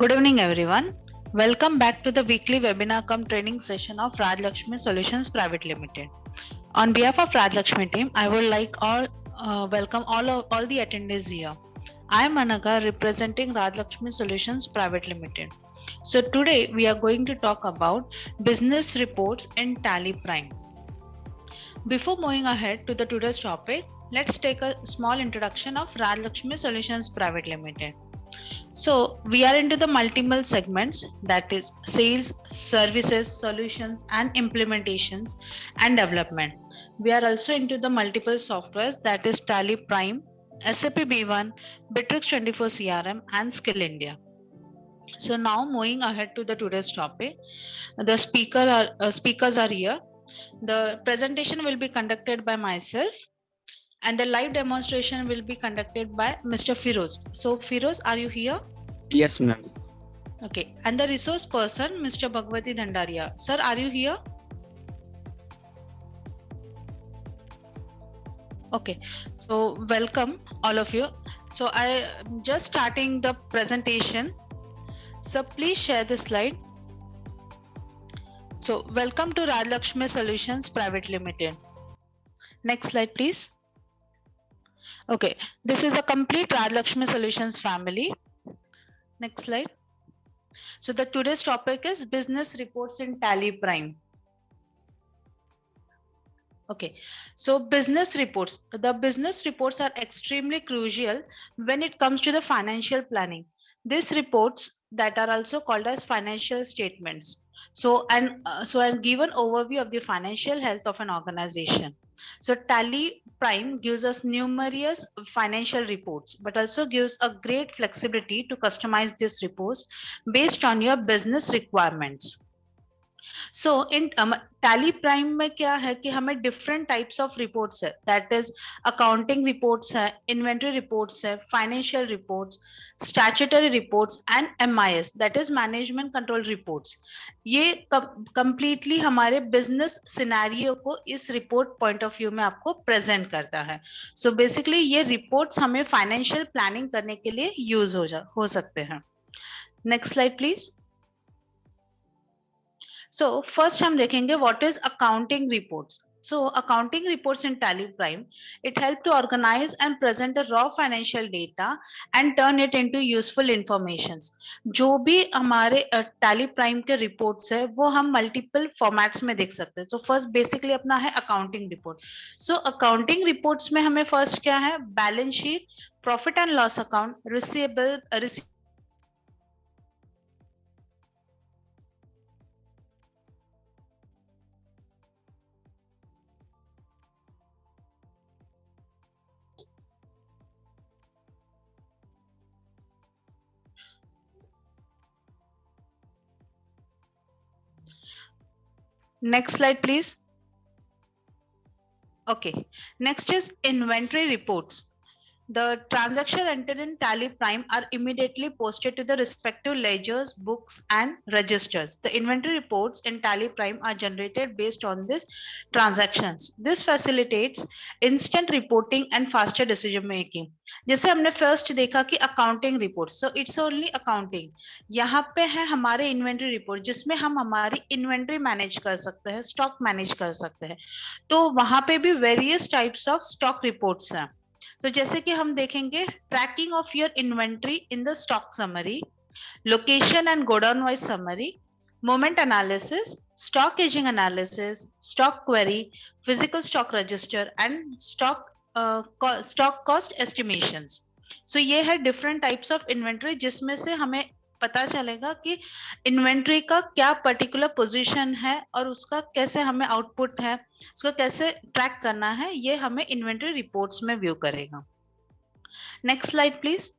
Good evening, everyone. Welcome back to the weekly webinar cum training session of Rajlakshmi Solutions Private Limited. On behalf of Rajlakshmi team, I would like all welcome all the attendees here. I am Anaga representing Rajlakshmi Solutions Private Limited. So today we are going to talk about business reports in Tally Prime. Before moving ahead to the today's topic, let's take a small introduction of Rajlakshmi Solutions Private Limited. So we are into the multiple segments, that is sales, services, solutions and implementations and development. We are also into the multiple softwares, that is Tally Prime, SAP B1, Bittrex 24 CRM and Skill India. So now moving ahead to the today's topic, the speakers are here. The presentation will be conducted by myself and the live demonstration will be conducted by Mr. Firoz. So Firoz, are you here? Yes, ma'am. Okay, and the resource person, Mr. Bhagwati Dhandaria. Sir, are you here? Okay, so welcome all of you. So I just starting the presentation. So please share the slide. So welcome to Rajlakshmi Solutions Private Limited. Next slide, please. Okay, this is a complete Rajlakshmi Solutions family. Next slide. So the today's topic is business reports in Tally Prime. Okay, so business reports. The business reports are extremely crucial when it comes to the financial planning. These reports that are also called as financial statements. So and give an overview of the financial health of an organization. So Tally Prime gives us numerous financial reports, but also gives a great flexibility to customize these reports based on your business requirements. So in Tally prime में क्या है कि हमें different types of reports है, that is accounting reports है, inventory reports है, financial reports, statutory reports and MIS that is management control reports. ये completely हमारे बिजनेस सिनेरियो को इस रिपोर्ट पॉइंट ऑफ व्यू में आपको प्रेजेंट करता है. सो बेसिकली ये रिपोर्ट्स हमें फाइनेंशियल प्लानिंग करने के लिए यूज हो सकते हैं. Next slide please. So first हम देखेंगे what is accounting reports. So accounting reports in Tally Prime, it help to organize and present a raw financial data and turn it into useful informations. जो भी हमारे Tally Prime के reports है वो हम multiple formats में देख सकते हैं. So first basically अपना है accounting report. So accounting reports में हमें first क्या है, balance sheet, profit and loss account, receivable, next slide please. Okay, next is inventory reports. The transaction entered in Tally Prime are immediately posted to the respective ledgers, books, and registers. The inventory reports in Tally Prime are generated based on these transactions. This facilitates instant reporting and faster decision making. जैसे हमने first देखा कि accounting reports, so it's only accounting. यहाँ पे है हमारे inventory report जिसमें हम हमारी inventory manage कर सकते हैं, stock manage कर सकते हैं. तो वहां पे भी various types of stock reports हैं. तो जैसे कि हम देखेंगे tracking of your inventory in the stock summary, location and godown wise summary, moment analysis, stock ageing analysis, stock query, physical stock register and stock cost estimations. So ये है different types of inventory जिसमें से हमें पता चलेगा कि inventory का क्या पर्टिकुलर पोजीशन है और उसका कैसे हमें आउटपुट है, उसको कैसे ट्रैक करना है, ये हमें इन्वेंट्री रिपोर्ट्स में व्यू करेगा. Next slide please.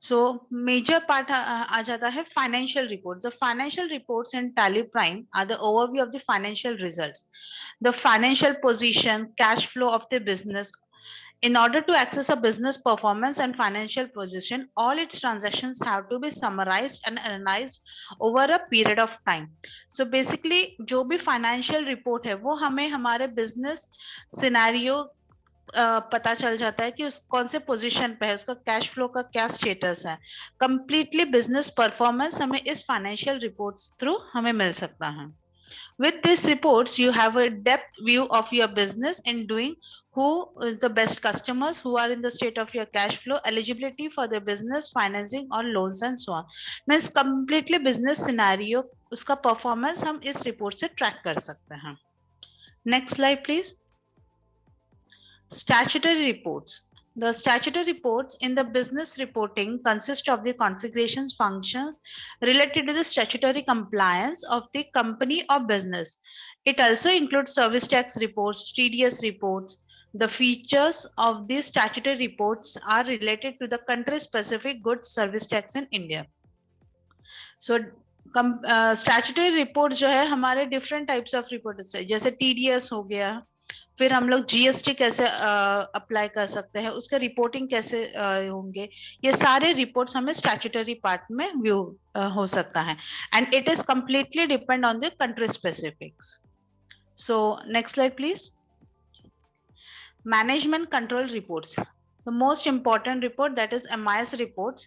So major part आ जाता है financial reports. The financial reports in Tally Prime are the overview of the financial results, the financial position, cash flow of the business. In order to access a business performance and financial position, all its transactions have to be summarized and analyzed over a period of time. So basically जो भी financial report है वो हमें हमारे business scenario पता चल जाता है कि उस कौन से पोजीशन पे है, उसका कैश फ्लो का क्या स्टेटस है। कंप्लीटली बिजनेस परफॉर्मेंस हमें इस फाइनेंशियल रिपोर्ट्स थ्रू हमें मिल सकता है। With these reports, you have a depth view of your business in doing who is the best customers, who are in the state of your cash flow, eligibility for the business financing or loans and so on. Means completely business scenario, उसका performance हम इस report से track कर सकते हैं. Next slide, please. Statutory reports. The statutory reports in the business reporting consist of the configurations functions related to the statutory compliance of the company or business. It also includes service tax reports, TDS reports. The features of these statutory reports are related to the country specific goods service tax in India. So statutory report जो है हमारे different types of report है, जैसे TDS हो गया, फिर हम लोग जीएसटी कैसे अप्लाई कर सकते हैं, उसका रिपोर्टिंग कैसे होंगे, ये सारे रिपोर्ट्स हमें स्टैट्यूटरी पार्ट में व्यू हो सकता है, and it is completely depend on the country specifics. So next slide please. Management control reports. The most important report, that is MIS reports.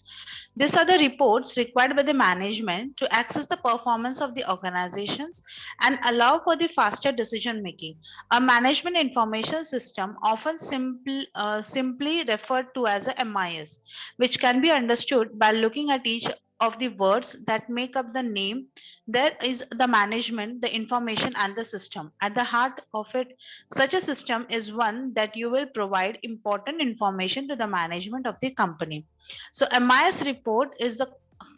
These are the reports required by the management to access the performance of the organizations and allow for the faster decision making. A management information system, often simply referred to as a MIS, which can be understood by looking at each of the words that make up the name. There is the management, the information, and the system. At the heart of it, such a system is one that you will provide important information to the management of the company. So MIS report is the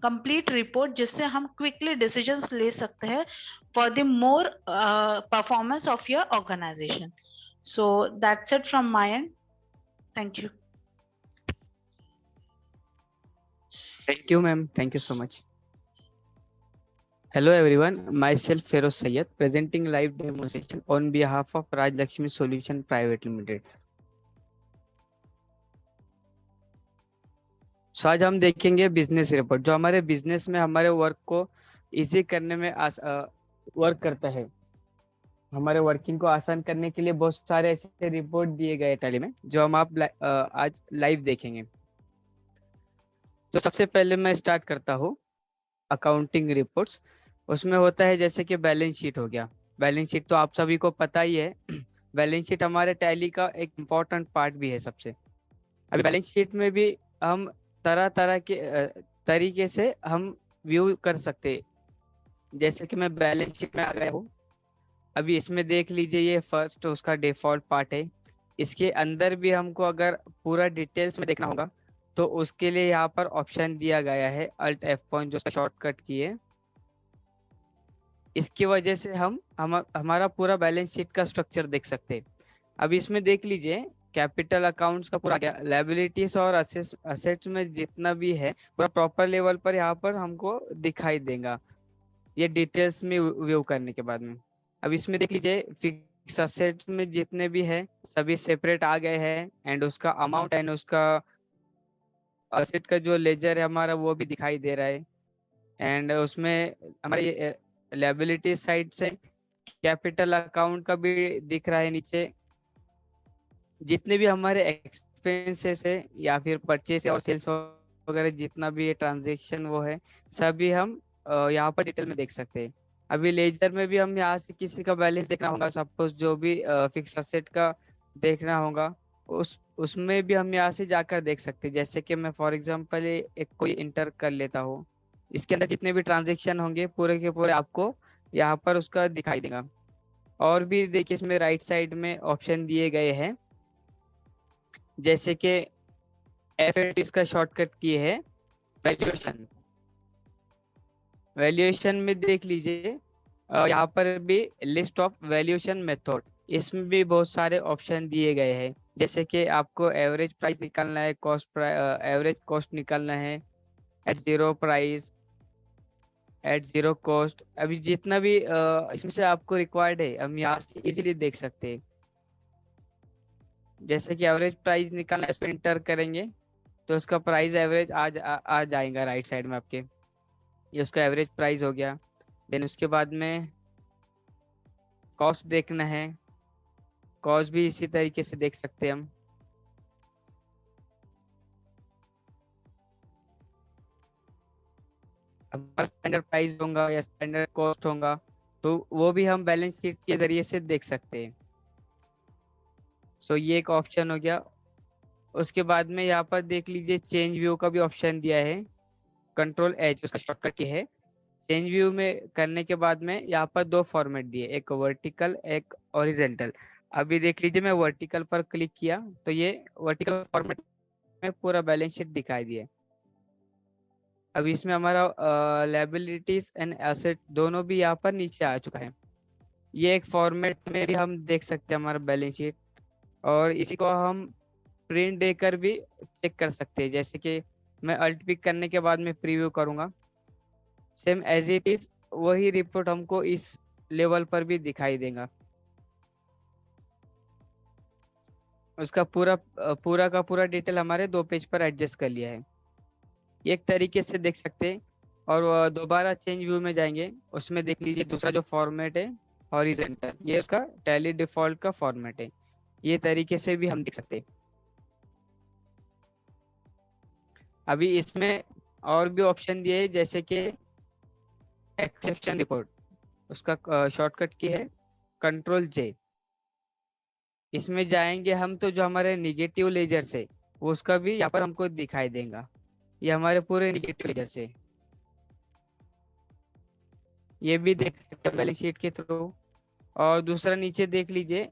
complete report जिससे हम quickly decisions ले सकते हैं for the more performance of your organization. So that's it from my end. Thank you. Thank you, ma'am. Thank you so much. Hello, everyone. Myself, Feroz Sayed, presenting live demonstration on behalf of Raj Lakshmi Solution Private Limited. So आज हम देखेंगे business report, जो हमारे business में हमारे work को easy करने में वर्क करता है. हमारे वर्किंग को आसान करने के लिए बहुत सारे ऐसे रिपोर्ट दिए गए टैली में, जो हम आप आज लाइव देखेंगे. तो सबसे पहले मैं स्टार्ट करता हूँ अकाउंटिंग रिपोर्ट्स. उसमें होता है जैसे कि बैलेंस शीट हो गया. बैलेंस शीट तो आप सभी को पता ही है. बैलेंस शीट हमारे टैली का एक इम्पोर्टेंट पार्ट भी है सबसे. अभी बैलेंस शीट में भी हम तरह तरह के तरीके से हम व्यू कर सकते हैं. जैसे कि मैं बैलेंस शीट में आ गया हूँ. अभी इसमें देख लीजिए, ये फर्स्ट उसका डिफॉल्ट पार्ट है. इसके अंदर भी हमको अगर पूरा डिटेल्स में देखना होगा तो उसके लिए यहाँ पर ऑप्शन दिया गया है Alt F1, जो शॉर्टकट की है. इसकी वजह से हमारा पूरा बैलेंस शीट का स्ट्रक्चर देख सकते हैं. अब इसमें देख लीजिए, कैपिटल अकाउंट्स का पूरा क्या, लायबिलिटीज और असेट्स में जितना भी है पूरा प्रॉपर लेवल पर यहाँ पर हमको दिखाई देगा, ये डिटेल्स में व्यू करने के बाद में. अब इसमें देख लीजिए, फिक्स असेट्स में जितने भी है सभी सेपरेट आ गए हैं, एंड उसका अमाउंट एंड उसका असेट का जो लेजर है हमारा वो भी दिखाई दे रहा है. एंड उसमें हमारे लायबिलिटी साइड से कैपिटल अकाउंट का भी दिख रहा है नीचे. जितने भी हमारे एक्सपेंसेस है या फिर परचेस और सेल्स वगैरह जितना भी ट्रांजेक्शन वो है, सभी हम यहाँ पर डिटेल में देख सकते हैं. अभी लेजर में भी हम यहाँ से किसी का बैलेंस देखना होगा, सपोज जो भी फिक्स असेट का देखना होगा उसमें भी हम यहाँ से जाकर देख सकते हैं. जैसे कि मैं फॉर एग्जांपल एक कोई इंटर कर लेता हूँ, इसके अंदर जितने भी ट्रांजेक्शन होंगे पूरे के पूरे आपको यहाँ पर उसका दिखाई देगा. और भी देखिए, इसमें राइट साइड में ऑप्शन दिए गए हैं, जैसे कि F8 इसका शॉर्टकट की है वैल्यूएशन. वैल्यूएशन में देख लीजिए, यहाँ पर भी लिस्ट ऑफ वैल्यूएशन मेथड, इसमें भी बहुत सारे ऑप्शन दिए गए हैं. जैसे कि आपको एवरेज प्राइस निकालना है, एवरेज कॉस्ट निकालना है, at zero price, at zero cost. अभी जितना भी इसमें से आपको रिक्वायर्ड है हम यहाँ से इजीली देख सकते हैं. जैसे कि एवरेज प्राइस निकालना है, इस पर इंटर करेंगे तो उसका प्राइस एवरेज आ जाएगा राइट साइड में आपके. ये उसका एवरेज प्राइस हो गया. देन उसके बाद में कॉस्ट देखना है, कॉस्ट भी इसी तरीके से देख सकते हैं हम। अब स्टैंडर्ड प्राइस होगा या स्टैंडर्ड कॉस्ट होगा तो वो भी हम बैलेंस शीट के जरिए से देख सकते हैं। सो ये एक ऑप्शन हो गया। उसके बाद में यहाँ पर देख लीजिए चेंज व्यू का भी ऑप्शन दिया है, कंट्रोल एच उसका शॉर्टकट की है। चेंज व्यू में करने के बाद में यहाँ पर दो फॉर्मेट दिए, एक वर्टिकल एक ओरिजेंटल। अभी देख लीजिए मैं वर्टिकल पर क्लिक किया तो ये वर्टिकल फॉर्मेट में पूरा बैलेंस शीट दिखाई दिया। अब इसमें हमारा लायबिलिटीज एंड एसेट दोनों भी यहाँ पर नीचे आ चुका है। ये एक फॉर्मेट में भी हम देख सकते हैं हमारा बैलेंस शीट, और इसी को हम प्रिंट देकर भी चेक कर सकते हैं। जैसे कि मैं अल्ट पिक करने के बाद में प्रीव्यू करूंगा, सेम एज इट इज वही रिपोर्ट हमको इस लेवल पर भी दिखाई देगा। उसका पूरा पूरा का पूरा डिटेल हमारे 2 पेज पर एडजस्ट कर लिया है, एक तरीके से देख सकते हैं। और दोबारा चेंज व्यू में जाएंगे, उसमें देख लीजिए दूसरा जो फॉर्मेट है हॉरिजेंटल, ये उसका टैली डिफॉल्ट का फॉर्मेट है। ये तरीके से भी हम देख सकते हैं। अभी इसमें और भी ऑप्शन दिए हैं, जैसे कि एक्सेप्शन रिपोर्ट, उसका शॉर्टकट की है कंट्रोल जे। इसमें जाएंगे हम तो जो हमारे निगेटिव लेजर से वो उसका भी यहाँ पर हमको दिखाई देगा। ये हमारे पूरे निगेटिव लेजर से ये भी देख सकते हैं बैलेंस शीट के थ्रू। और दूसरा नीचे देख लीजिए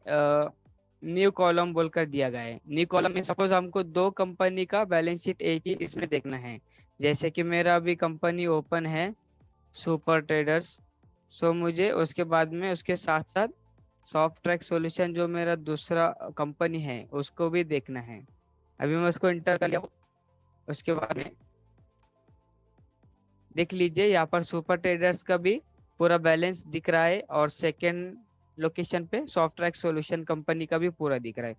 न्यू कॉलम बोलकर दिया गया है। न्यू कॉलम में सपोज हमको 2 कंपनी का बैलेंस शीट एक ही इसमें देखना है। जैसे कि मेरा अभी कंपनी ओपन है सुपर ट्रेडर्स, सो मुझे उसके बाद में उसके साथ साथ सॉफ्ट ट्रैक सॉल्यूशन जो मेरा दूसरा कंपनी है उसको भी देखना है। अभी मैं उसको इंटर कर लिया। उसके बाद में देख लीजिए यहाँ पर सुपर ट्रेडर्स का भी पूरा बैलेंस दिख रहा है, और सेकेंड लोकेशन पे सॉफ्ट ट्रैक सॉल्यूशन कंपनी का भी पूरा दिख रहा है।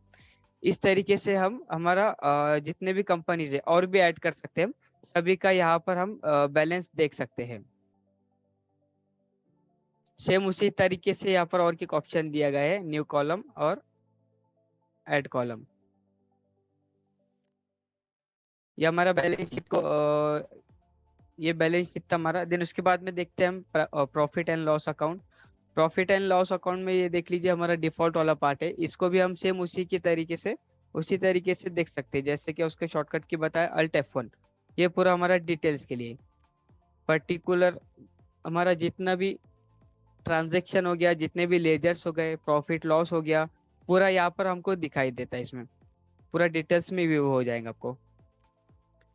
इस तरीके से हम हमारा जितने भी कंपनीज है और भी ऐड कर सकते हैं, सभी का यहाँ पर हम बैलेंस देख सकते हैं। सेम उसी तरीके से यहाँ पर और एक ऑप्शन दिया गया है न्यू कॉलम और ऐड कॉलम। ये हमारा बैलेंस शीट को ये बैलेंस शीट था हमारा। देन उसके बाद में देखते हैं हम profit and loss account. Profit and loss account में ये देख लीजिए हमारा डिफॉल्ट वाला पार्ट है, इसको भी हम सेम उसी तरीके से देख सकते हैं। जैसे कि उसके शॉर्टकट की बताया अल्ट F1, ये पूरा हमारा डिटेल्स के लिए पर्टिकुलर हमारा जितना भी ट्रांजेक्शन हो गया, जितने भी लेजर्स हो गए, प्रॉफिट लॉस हो गया, पूरा यहाँ पर हमको दिखाई देता है। इसमें पूरा डिटेल्स में व्यू हो जाएगा आपको।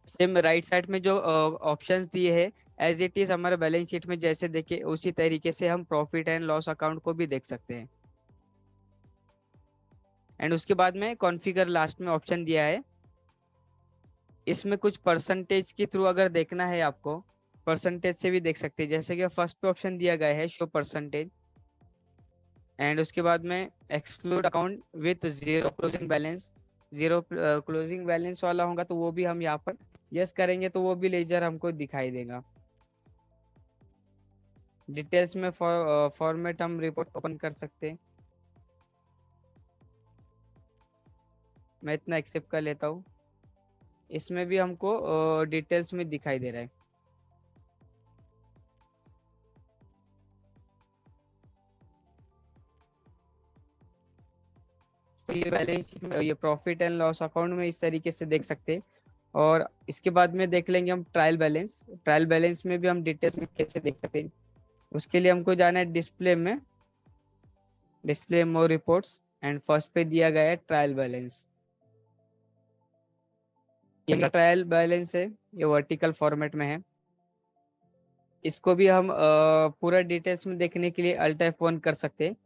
सेम राइट साइड में जो ऑप्शंस दिए हैं एज इट इज हमारे बैलेंस शीट में जैसे देखे उसी तरीके से हम प्रॉफिट एंड लॉस अकाउंट को भी देख सकते हैं। एंड उसके बाद में कॉन्फ़िगर लास्ट में ऑप्शन दिया है, इसमें कुछ परसेंटेज के थ्रू अगर देखना है आपको, परसेंटेज से भी देख सकते हैं। जैसे कि फर्स्ट पे ऑप्शन दिया गया है शो परसेंटेज, एंड उसके बाद में exclude account with zero closing balance. Zero closing balance वाला होगा तो वो भी हम यहाँ पर यस करेंगे तो वो भी लेजर हमको दिखाई देगा। डिटेल्स में फॉर्मेट हम रिपोर्ट ओपन कर सकते हैं। मैं इतना एक्सेप्ट कर लेता हूँ। इसमें भी हमको डिटेल्स में दिखाई दे रहा है। तो ये बैलेंस ये प्रॉफिट एंड लॉस अकाउंट में इस तरीके से देख सकते हैं। और इसके बाद में देख लेंगे हम ट्रायल बैलेंस। ट्रायल बैलेंस में भी हम डिटेल्स में कैसे देख सकते हैं, उसके लिए हमको जाना है डिस्प्ले में, display more reports, and first पे दिया गया है ट्रायल बैलेंस। ये ट्रायल बैलेंस है, ये वर्टिकल फॉर्मेट में है। इसको भी हम पूरा डिटेल्स में देखने के लिए अल्ट F1 कर सकते हैं।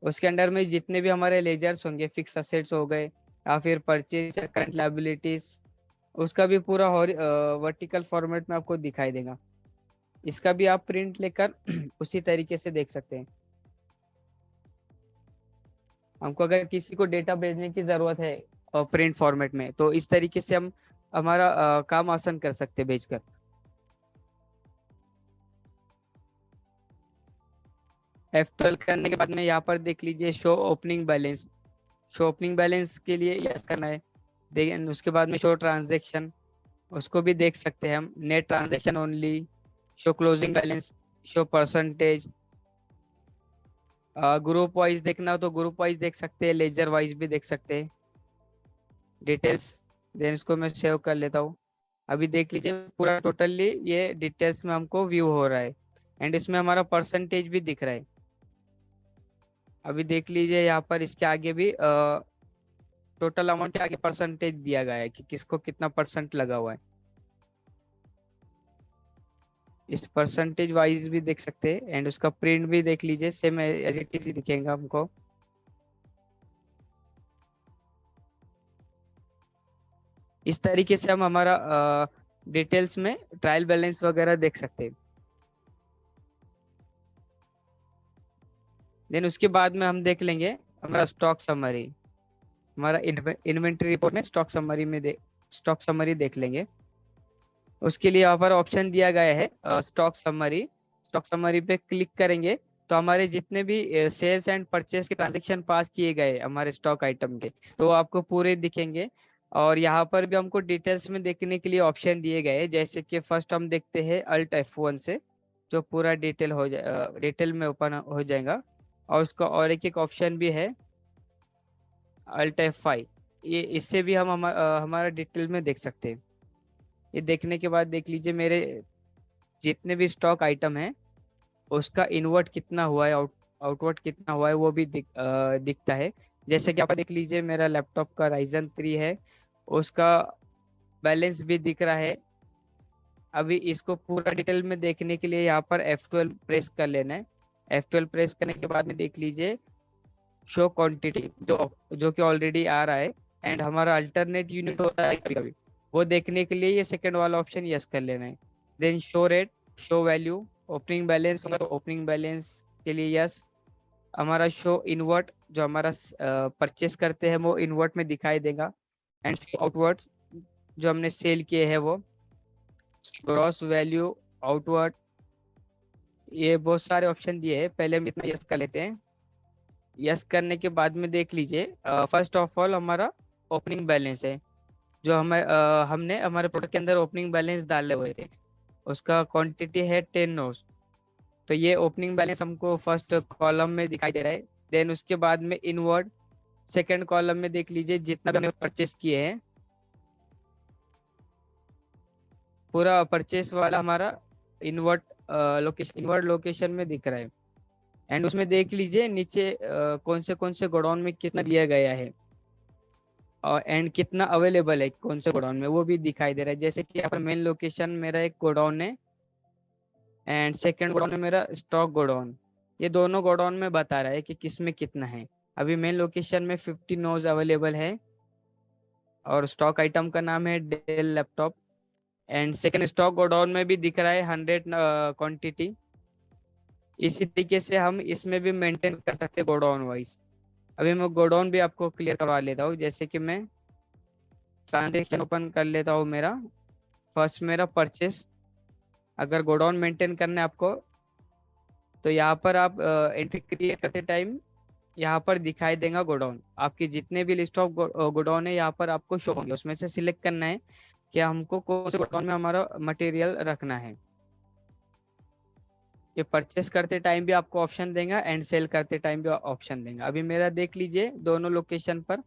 उसके अंडर में जितने भी हमारे लेजर्स होंगे, फिक्स असेट्स हो गए या फिर परचेज या करंट लायबिलिटीज, उसका भी पूरा वर्टिकल फॉर्मेट में आपको दिखाई देगा। इसका भी आप प्रिंट लेकर उसी तरीके से देख सकते हैं। हमको अगर किसी को डेटा भेजने की जरूरत है प्रिंट फॉर्मेट में तो इस तरीके से हम हमारा काम आसान कर सकते हैं भेजकर। F12 करने के बाद में यहाँ पर देख लीजिए show opening balance. Show opening balance के लिए यस करना है। देन उसके बाद में शो ट्रांजेक्शन, उसको भी देख सकते हैं हम। Net transaction only, show closing balance, show percentage. Group wise देखना हो तो ग्रुप वाइज देख सकते हैं, लेजर वाइज भी देख सकते हैं डिटेल्स। देन इसको मैं सेव कर लेता हूँ। अभी देख लीजिए पूरा टोटली ये डिटेल्स में हमको व्यू हो रहा है, एंड इसमें हमारा परसेंटेज भी दिख रहा है। अभी देख लीजिए यहाँ पर इसके आगे भी टोटल अमाउंट के आगे परसेंटेज दिया गया है कि किसको कितना परसेंट लगा हुआ है। इस परसेंटेज वाइज भी देख सकते हैं, एंड उसका प्रिंट भी देख लीजिए, सेम एज इट इज दिखेगा हमको। इस तरीके से हम हमारा डिटेल्स में ट्रायल बैलेंस वगैरह देख सकते हैं। देन उसके बाद में हम देख लेंगे हमारा स्टॉक समरी। हमारा इन्वेंट्री रिपोर्ट में स्टॉक समरी में स्टॉक समरी देख लेंगे। उसके लिए यहाँ पर ऑप्शन दिया गया है स्टॉक समरी। स्टॉक समरी पे क्लिक करेंगे तो हमारे जितने भी सेल्स एंड परचेस के ट्रांजेक्शन पास किए गए हमारे स्टॉक आइटम के, तो वो आपको पूरे दिखेंगे। और यहाँ पर भी हमको डिटेल्स में देखने के लिए ऑप्शन दिए गए हैं, जैसे कि फर्स्ट हम देखते हैं अल्ट F1 से, जो पूरा डिटेल हो जाए, डिटेल में ओपन हो जाएगा। और उसका और एक ऑप्शन भी है अल्ट F5। ये इससे भी हम हमारा डिटेल में देख सकते हैं। ये देखने के बाद देख लीजिए मेरे जितने भी स्टॉक आइटम है उसका इनवर्ट कितना हुआ है, आउटवर्ट कितना हुआ है, वो भी दिखता है। जैसे कि आप देख लीजिए मेरा लैपटॉप का Ryzen 3 है, उसका बैलेंस भी दिख रहा है। अभी इसको पूरा डिटेल में देखने के लिए यहाँ पर F12 प्रेस कर लेना है। F12 प्रेस करने के बाद में देख लीजिए शो क्वांटिटी, जो कि ऑलरेडी आ रहा है। एंड हमारा अल्टरनेट यूनिट होता है कभी कभी, वो देखने के लिए ये सेकंड वाला ऑप्शन यस कर लेना है। Then show rate, show value, opening balance होगा तो ओपनिंग बैलेंस के लिए यस। हमारा शो इनवर्ट, जो हमारा परचेस करते हैं वो इनवर्ट में दिखाई देगा। एंड शो आउटवर्ड्स, जो हमने सेल किए हैं वो। ग्रॉस वैल्यू, आउटवर्ड, ये बहुत सारे ऑप्शन दिए हैं, पहले हम इतना यस कर लेते हैं। यस करने के बाद में देख लीजिए फर्स्ट ऑफ ऑल हमारा ओपनिंग बैलेंस है, जो हमने हमारे प्रोडक्ट के अंदर ओपनिंग बैलेंस डाले हुए थे, उसका क्वांटिटी है 10 नोट्स। तो ये ओपनिंग बैलेंस हमको फर्स्ट कॉलम में दिखाई दे रहा है। देन उसके बाद में इनवर्ड सेकंड कॉलम में देख लीजिए जितना भी हमने परचेस किए हैं, पूरा परचेस वाला हमारा इनवर्ड इनवर्ड लोकेशन में दिख रहा है। एंड उसमें देख लीजिए नीचे कौन से गोडाउन में कितना दिया गया है, और एंड कितना अवेलेबल है कौन से गोडाउन में, वो भी दिखाई दे रहा है। जैसे कि यहाँ पर मेन लोकेशन मेरा एक गोडाउन है, एंड सेकंड गोडाउन है मेरा स्टॉक गोडाउन। ये दोनों गोडाउन में बता रहा है कि किस में कितना है। अभी मेन लोकेशन में 50 नोज अवेलेबल है, और स्टॉक आइटम का नाम है Dell laptop. And second stock godown में भी दिख रहा है 100 क्वांटिटी। इसी तरीके से हम इसमें भी मेंटेन कर सकते हैं गोडाउन वाइज। अभी मैं गोडाउन भी आपको क्लियर करवा लेता हूँ। जैसे कि मैं ट्रांजेक्शन ओपन कर लेता हूँ मेरा, फर्स्ट मेरा परचेस। अगर गोडाउन मेंटेन करना है आपको, तो यहाँ पर आप एंट्री क्रिएट करते टाइम यहाँ पर दिखाई देगा गोडाउन। आपकी जितने भी लिस्ट ऑफ गोडाउन है यहाँ पर आपको शो होंगे, उसमें से सिलेक्ट करना है कि हमको कौन से गोडाउन में हमारा मटेरियल रखना है। ये परचेस करते टाइम भी आपको ऑप्शन देगा, एंड सेल करते टाइम भी ऑप्शन देगा। अभी मेरा देख लीजिए दोनों लोकेशन पर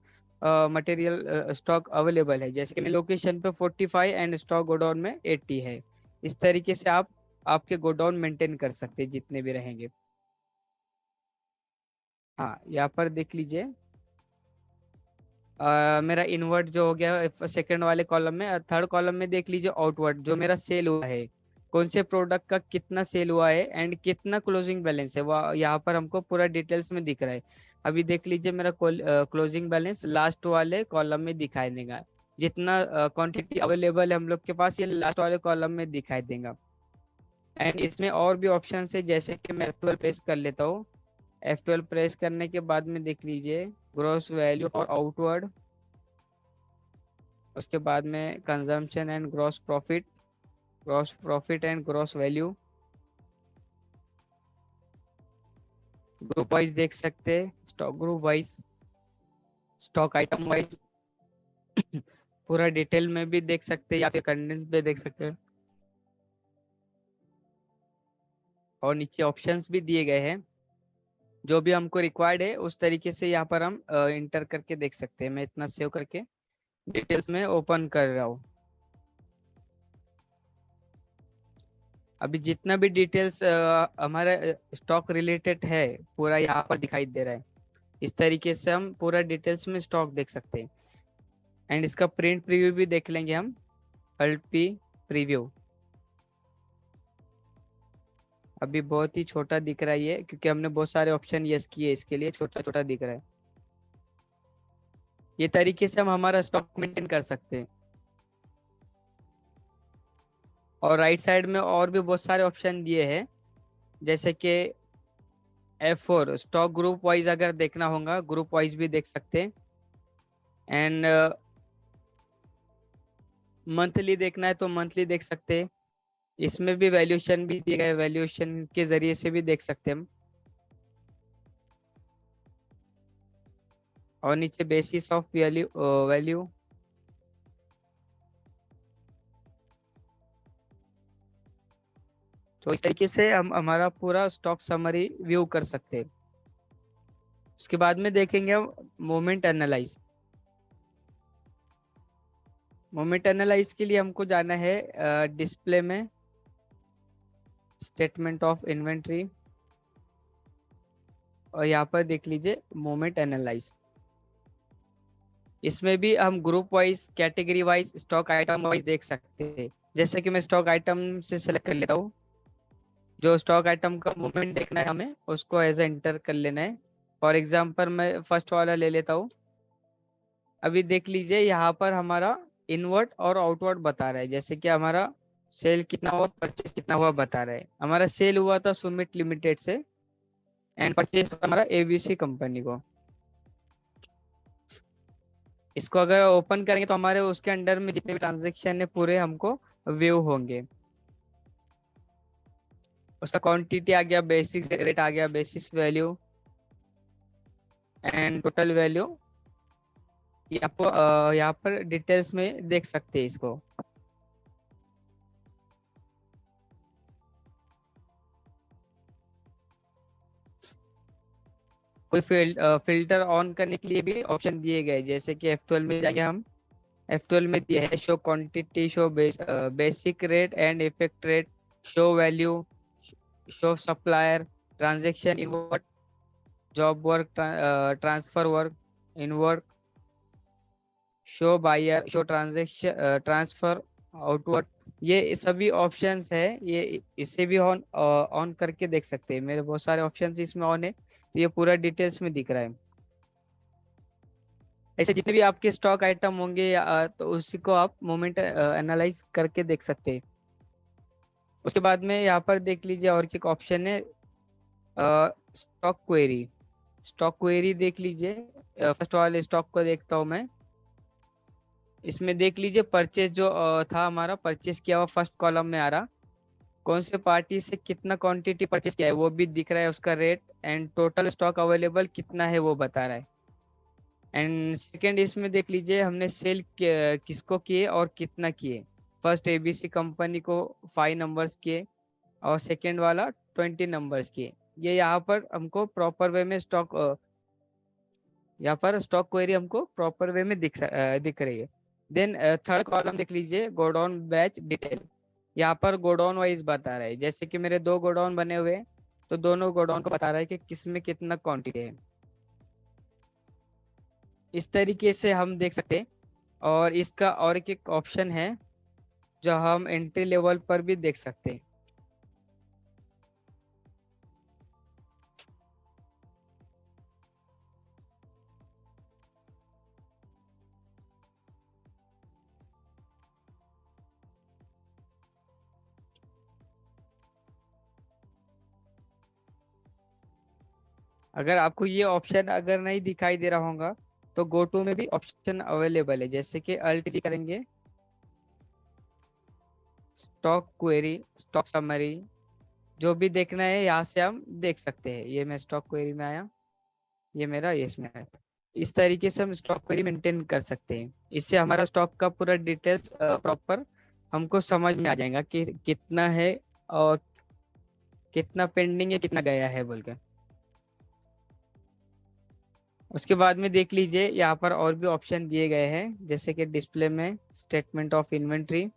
मटेरियल स्टॉक अवेलेबल है। जैसे कि मेरे लोकेशन पे 45 एंड स्टॉक गोडाउन में 80 है। इस तरीके से आप आपके गोडाउन मेंटेन कर सकते हैं जितने भी रहेंगे। हाँ, यहाँ पर देख लीजिए मेरा इनवर्ट जो हो गया सेकंड वाले कॉलम में। थर्ड कॉलम में देख लीजिए आउटवर्ड, जो मेरा सेल हुआ है, कौन से प्रोडक्ट का कितना सेल हुआ है एंड कितना क्लोजिंग बैलेंस है, वो यहाँ पर हमको पूरा डिटेल्स में दिख रहा है। अभी देख लीजिए मेरा क्लोजिंग बैलेंस लास्ट वाले कॉलम में दिखाई देगा। जितना क्वांटिटी अवेलेबल है हम लोग के पास, ये लास्ट वाले कॉलम में दिखाई देगा। एंड इसमें और भी ऑप्शन है, जैसे कि मैं F12 प्रेस कर लेता हूँ। F12 प्रेस करने के बाद में देख लीजिए ग्रॉस वैल्यू और आउटवर्ड, उसके बाद में consumption and gross profit and gross value. Group wise देख सकते हैं, stock group wise stock item wise पूरा डिटेल में भी देख सकते हैं या फिर कंडेंस पे देख सकते हैं, और नीचे ऑप्शंस भी दिए गए हैं। जो भी हमको रिक्वायर्ड है उस तरीके से यहाँ पर हम इंटर करके देख सकते हैं। मैं इतना सेव करके डिटेल्स में ओपन कर रहा हूँ। अभी जितना भी डिटेल्स हमारा स्टॉक रिलेटेड है पूरा यहाँ पर दिखाई दे रहा है। इस तरीके से हम पूरा डिटेल्स में स्टॉक देख सकते हैं। एंड इसका प्रिंट प्रीव्यू भी देख लेंगे हम, अल्ट पी प्रीव्यू। अभी बहुत ही छोटा दिख रहा है ये, क्योंकि हमने बहुत सारे ऑप्शन यस किए, इसके लिए छोटा छोटा दिख रहा है। ये तरीके से हम हमारा स्टॉक मेंटेन कर सकते हैं। और राइट साइड में और भी बहुत सारे ऑप्शन दिए हैं, जैसे कि F4 स्टॉक ग्रुप वाइज अगर देखना होगा ग्रुप वाइज भी देख सकते हैं। एंड मंथली देखना है तो मंथली देख सकते हैं। इसमें भी वैल्यूएशन भी दिया गया है, वैल्यूएशन के जरिए से भी देख सकते हैं हम। और नीचे बेसिस ऑफ वैल्यू। तो इस तरीके से हम हमारा पूरा स्टॉक समरी व्यू कर सकते हैं। उसके बाद में देखेंगे हम मोमेंट एनालाइज। मोमेंट एनालाइज के लिए हमको जाना है डिस्प्ले में, स्टेटमेंट ऑफ इन्वेंट्री, और यहाँ पर देख लीजिए मोमेंट एनालाइज। इसमें भी हम group wise, category wise, stock item wise देख सकते हैं। जैसे कि मैं स्टॉक आइटम से सेलेक्ट कर लेता हूँ। जो स्टॉक आइटम का मूवमेंट देखना है हमें उसको एज एंटर कर लेना है। फॉर एग्जांपल मैं फर्स्ट वाला ले लेता हूँ। अभी देख लीजिए यहाँ पर हमारा इनवर्ट और आउटवर्ट बता रहा है, जैसे कि हमारा सेल कितना हुआ, परचेस कितना हुआ बता रहा है। हमारा सेल हुआ था सुमित लिमिटेड से, एंड परचेस हमारा एबीसी कंपनी को। इसको अगर ओपन करेंगे तो हमारे उसके अंडर में जितने भी ट्रांजेक्शन है पूरे हमको व्यू होंगे। उसका क्वांटिटी आ गया, बेसिक रेट आ गया, basis value and total value. ये आपको यहाँ पर डिटेल्स में देख सकते हैं इसको। कोई फिल्टर ऑन करने के लिए भी ऑप्शन दिए गए, जैसे कि F12 में जाएंगे हम। F12 में दिया है show quantity, show basic rate and effect rate, show value, show supplier, transaction inward, job work, transfer work inward, show buyer, show transaction, transfer outward. ये सभी ऑप्शंस है, ये इससे भी ऑन ऑन करके देख सकते हैं। मेरे बहुत सारे ऑप्शंस इसमें ऑन है, तो ये पूरा डिटेल्स में दिख रहा है। ऐसे जितने भी आपके स्टॉक आइटम होंगे तो उसी को आप मोमेंट एनालाइज करके देख सकते हैं। उसके बाद में यहाँ पर देख लीजिए और एक ऑप्शन है स्टॉक क्वेरी। स्टॉक क्वेरी देख लीजिए। फर्स्ट वाले स्टॉक को देखता हूँ मैं। इसमें देख लीजिए परचेज जो था हमारा, परचेज किया हुआ फर्स्ट कॉलम में आ रहा, कौन से पार्टी से कितना क्वांटिटी परचेज किया है वो भी दिख रहा है, उसका rate and total stock available कितना है वो बता रहा है। एंड सेकेंड इसमें देख लीजिए हमने सेल किसको किए और कितना किए। फर्स्ट एबीसी कंपनी को 5 नंबर्स किए और सेकेंड वाला 20 नंबर्स किए। ये यहाँ पर हमको प्रॉपर वे में स्टॉक, यहाँ पर स्टॉक क्वेरी हमको प्रॉपर वे में दिख रही है। देन थर्ड कॉलम देख लीजिए गोडाउन बैच डिटेल। यहाँ पर गोडाउन वाइज बता रहा है, जैसे कि मेरे 2 गोडाउन बने हुए हैं तो दोनों गोडाउन को बता रहा है कि किसमें कितना क्वांटिटी है। इस तरीके से हम देख सकते हैं। और इसका और एक ऑप्शन है जो हम एंट्री लेवल पर भी देख सकते हैं। अगर आपको ये ऑप्शन अगर नहीं दिखाई दे रहा होगा तो गो टू में भी ऑप्शन अवेलेबल है, जैसे कि अल्ट जी करेंगे, स्टॉक क्वेरी, स्टॉक समरी, जो भी देखना है यहाँ से हम देख सकते हैं। ये मैं स्टॉक क्वेरी में आया, ये मेरा इसमें है। इस तरीके से हम स्टॉक क्वेरी मेंटेन कर सकते हैं। इससे हमारा स्टॉक का पूरा डिटेल्स प्रॉपर हमको समझ में आ जाएगा कि कितना है और कितना पेंडिंग है, कितना गया है बोल के। उसके बाद में देख लीजिए यहाँ पर और भी ऑप्शन दिए गए हैं, जैसे कि डिस्प्ले में statement of inventory,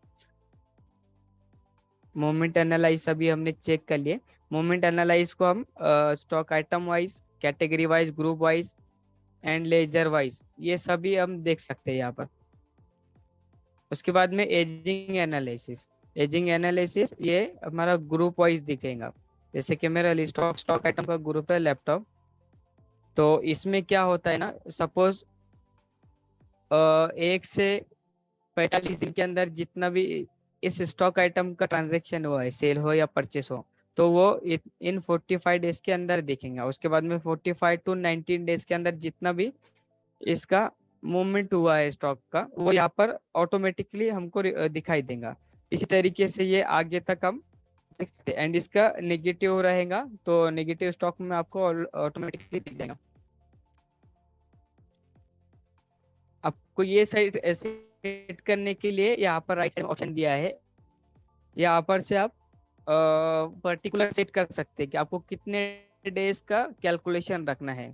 movement analyse सभी हमने चेक कर लिए। मोमेंट एनालाइज को हम stock item wise, category wise, group wise and ledger wise ये सभी हम देख सकते हैं यहाँ पर। उसके बाद में एजिंग एनालिसिस, एजिंग एनालिसिस ये हमारा ग्रुप वाइज दिखेगा। जैसे कि मेरा लिस्ट ऑफ स्टॉक आइटम का ग्रुप है लैपटॉप, तो इसमें क्या होता है ना, सपोज 1 से 45 दिन के अंदर जितना भी इस स्टॉक आइटम का ट्रांजेक्शन हुआ है, सेल हो या परचेस हो, तो वो इन 45 डेज के अंदर देखेंगे। उसके बाद में 45 to 19 डेज के अंदर जितना भी इसका मूवमेंट हुआ है स्टॉक का, वो यहाँ पर ऑटोमेटिकली हमको दिखाई देगा। इसी तरीके से ये आगे तक हम देख सकते हैं। एंड इसका नेगेटिव रहेगा तो नेगेटिव स्टॉक में आपको ऑटोमेटिकली दिख जाएगा। आपको ये सेट करने के लिए यहाँ पर राइट साइड ऑप्शन दिया है, यहाँ पर से आप पर्टिकुलर सेट कर सकते हैं कि आपको कितने डेज का कैलकुलेशन रखना है।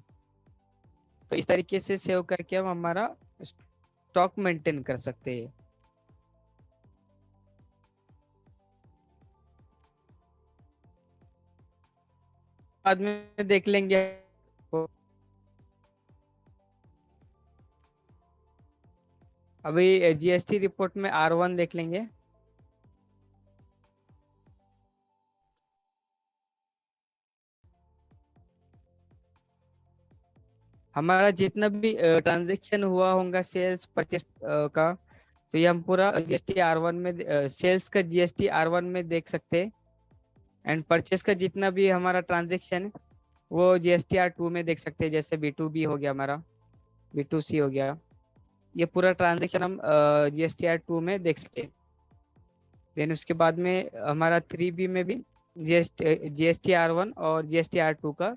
तो इस तरीके से सेव करके हम हमारा स्टॉक मेंटेन कर सकते हैं। बाद में देख लेंगे। अभी जीएसटी रिपोर्ट में R1 देख लेंगे। हमारा जितना भी ट्रांजेक्शन हुआ होगा सेल्स परचेस का, तो ये हम पूरा जीएसटी R1 में, सेल्स का जीएसटी R1 में देख सकते हैं। एंड परचेस का जितना भी हमारा ट्रांजेक्शन वो जीएसटी R2 में देख सकते हैं। जैसे B2B हो गया, हमारा B2C हो गया, ये पूरा ट्रांजेक्शन हम जीएसटी R2 में देख सकते हैं। देन उसके बाद में हमारा 3B में भी जीएसटी R1 और जीएसटी R2 का,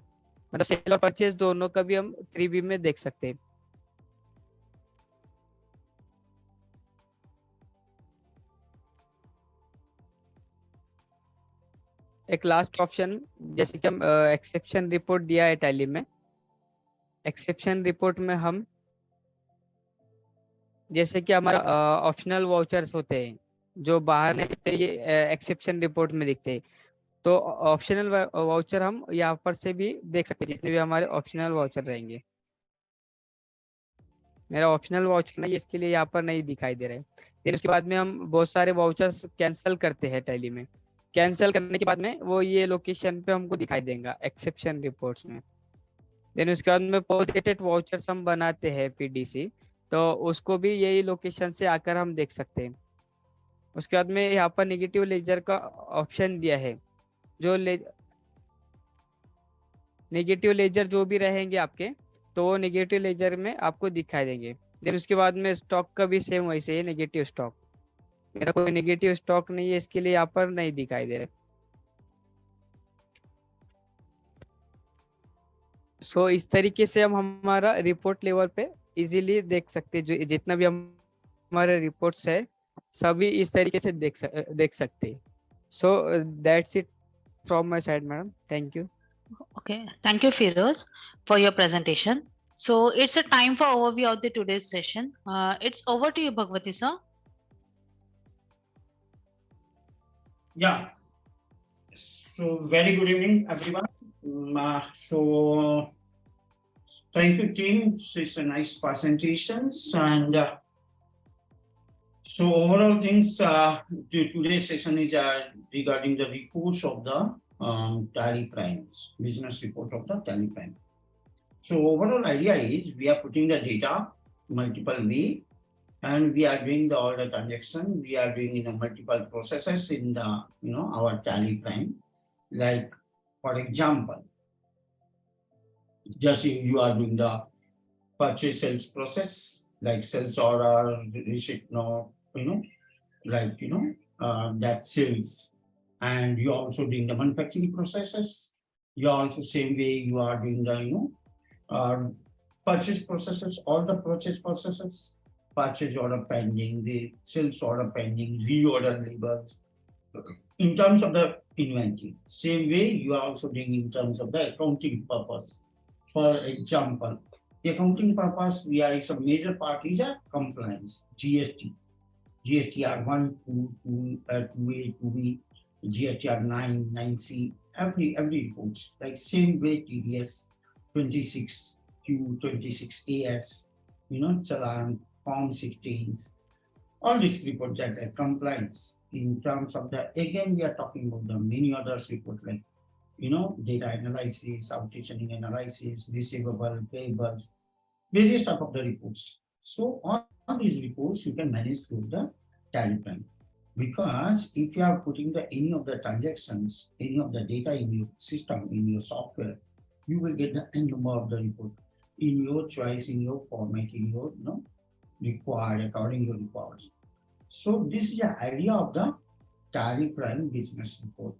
मतलब सेल और परचेस दोनों का भी हम 3B में देख सकते हैं। एक लास्ट ऑप्शन, जैसे कि हम एक्सेप्शन रिपोर्ट दिया है टैली में, एक्सेप्शन रिपोर्ट में हम जैसे कि हमारा ऑप्शनल वाउचर्स होते हैं जो बाहर नहीं दिखते, ये एक्सेप्शन रिपोर्ट में दिखते हैं। तो ऑप्शनल वाउचर हम यहाँ पर से भी देख सकते हैं, जितने भी हमारे ऑप्शनल वाउचर रहेंगे। मेरा ऑप्शनल वाउचर नहीं, इसके लिए यहाँ पर नहीं दिखाई दे रहा है। फिर उसके बाद में हम बहुत सारे वाउचर्स कैंसिल करते हैं टैली में। कैंसिल करने के बाद में वो ये लोकेशन पे हमको दिखाई देगा एक्सेप्शन रिपोर्ट्स में। देन उसके बाद में पोस्टेड वाउचर्स हम बनाते हैं पीडीसी, तो उसको भी यही लोकेशन से आकर हम देख सकते हैं। उसके बाद में यहाँ पर नेगेटिव लेजर का ऑप्शन दिया है, जो नेगेटिव लेजर जो भी रहेंगे आपके, तो वो नेगेटिव लेजर में आपको दिखाई देंगे। देन उसके बाद में स्टॉक का भी सेम वैसे ही नेगेटिव स्टॉक, मेरा कोई नेगेटिव स्टॉक नहीं है, इसके लिए यहाँ पर नहीं दिखाई दे रहा। सो इस तरीके से हम हमारा रिपोर्ट लेवल पे इजीली देख सकते हैं। जो जितना भी हमारे रिपोर्ट्स है सभी इस तरीके से देख सकते हैं। So that's it from my side madam, thank you. Okay, thank you, Firoz, for your presentation. So it's a time for overview of the today's session. It's over to you, Bhagwati sir. Yeah. So very good evening, everyone. So thank you, team. It's a nice presentations, and so overall things. Today's session is regarding the reports of the Tally Primes, business report of the Tally Prime. So overall idea is we are putting the data multiple way, and we are doing all the transaction. We are doing in a multiple processes in the our Tally Prime. Like for example, just you are doing the purchase sales process, like sales order, receipt note, like that sales, and you are also doing the manufacturing processes. You are also same way you are doing the purchase processes, all the purchase processes, purchase order pending, the sales order pending, reorder labels. In terms of the inventory, same way you are also doing in terms of the accounting purpose. For example, the accounting purpose, we are some major part is a compliance, GST. GSTR 1, 2, 2A, 2B, GSTR 9, 9C, every reports, like same way TDS 26Q, 26AS, Challan, Form 16s, all these reports that are compliance. In terms of the, again, we are talking about the many others report like, data analysis, outstanding analysis, receivable, payables, various type of the reports. So all these reports you can manage through the Tally Prime. Because if you are putting any of the transactions, any of the data in your system, in your software, you will get the n number of the report in your choice, in your format, in your required according to your requirements. So this is the idea of the Tally Prime business report.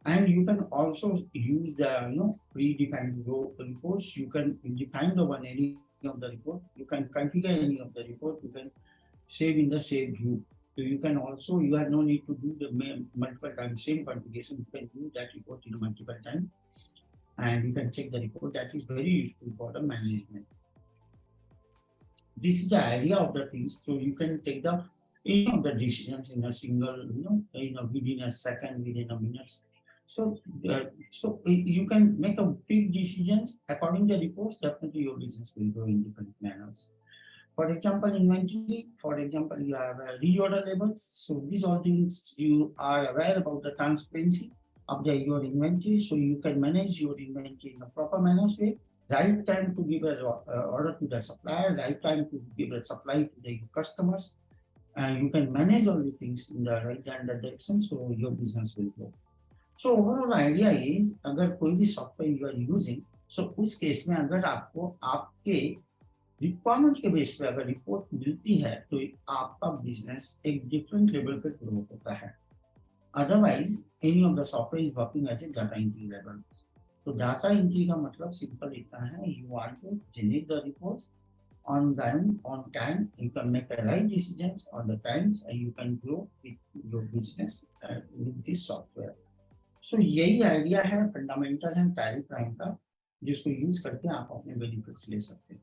And you can also use the predefined reports. You can define the one any of the report. You can configure any of the report. You can save in the save view. So you can also, you have no need to do the multiple times same configuration. You can do that report in multiple times, and you can check the report. That is very useful for the management. This is the idea of the things. So you can take the any of the decisions in a single, within a second, within a minute. So you can make a big decisions according to the reports. Definitely your business will grow in different manners. For example, inventory. For example, you have reorder labels. So these all things you are aware about the transparency of your inventory. So you can manage your inventory in a proper manner way. Right time to give an order to the supplier. Right time to give a supply to the customers. And you can manage all these things in the right hand direction. So your business will grow. So overall idea is अगर कोई भी software you are using so उस case में अगर आपको आपके requirement के base पे अगर रिपोर्ट मिलती है तो आपका बिजनेस एक डिफरेंट लेवल पे ग्रो होता है. Otherwise any of the software is working as a data entry level. तो डाटा एंट्री का मतलब सिंपल इतना है, you want to generate the reports on time, you can make the right decisions on the times, and you can grow with your business with this software. So यही idea है, fundamental है tally prime का, जिसको use करके आप अपने benefits ले सकते हैं.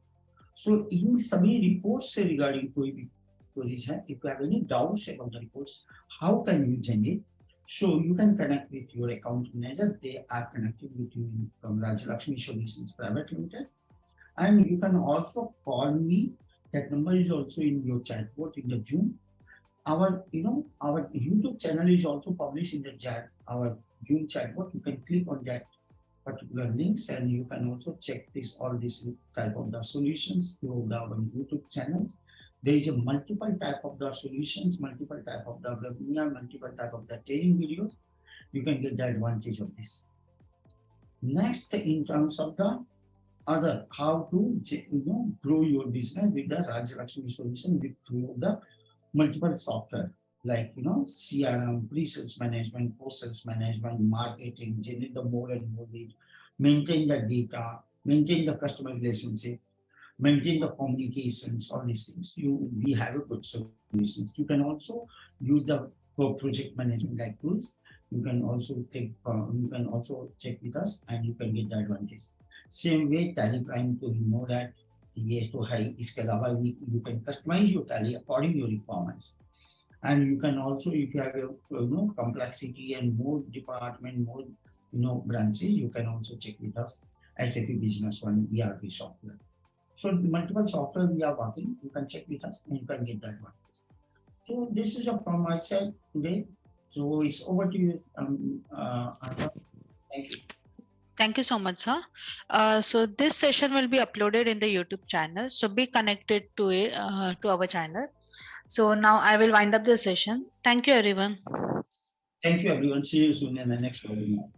सो इन सभी रिपोर्ट्स से रिगार्डिंग कोई भी क्वेरीज है, if you have any doubts about the reports, how can you generate, so you can connect with your account manager. They are connected with you from Rajalakshmi Solutions Private Limited. And you can also call me. That number is also in your chatbot in the Zoom. Our YouTube channel is also published in the chat. Our Zoom chatbot. You can click on that particular links, and you can also check all these type of the solutions through our YouTube channels. There is a multiple type of the solutions, multiple type of the webinar, multiple type of the training videos. You can get the advantage of this. Next, in terms of the other, how to grow your business with the Rajalakshmi solution through the multiple software like CRM, pre-sales management, post-sales management, marketing, generate the more and more lead, maintain the data, maintain the customer relationship, maintain the communications, all these things. We have a good solutions. You can also use the project management like tools. You can also check with us, and you can get the advantage. Same way Tally Prime to know that ये तो है, इसके अलावा you can customize your Tally according to your requirements. And you can also, if you have a complexity and more department, more branches, you can also check with us SAP Business One ERP software. So multiple software we are working. You can check with us and you can get that one. So this is from my side today. So it's over to you. Thank you. Thank you so much, sir. So this session will be uploaded in the YouTube channel. So be connected to it, to our channel. So now I will wind up the session. Thank you, everyone. Thank you, everyone. See you soon in the next webinar.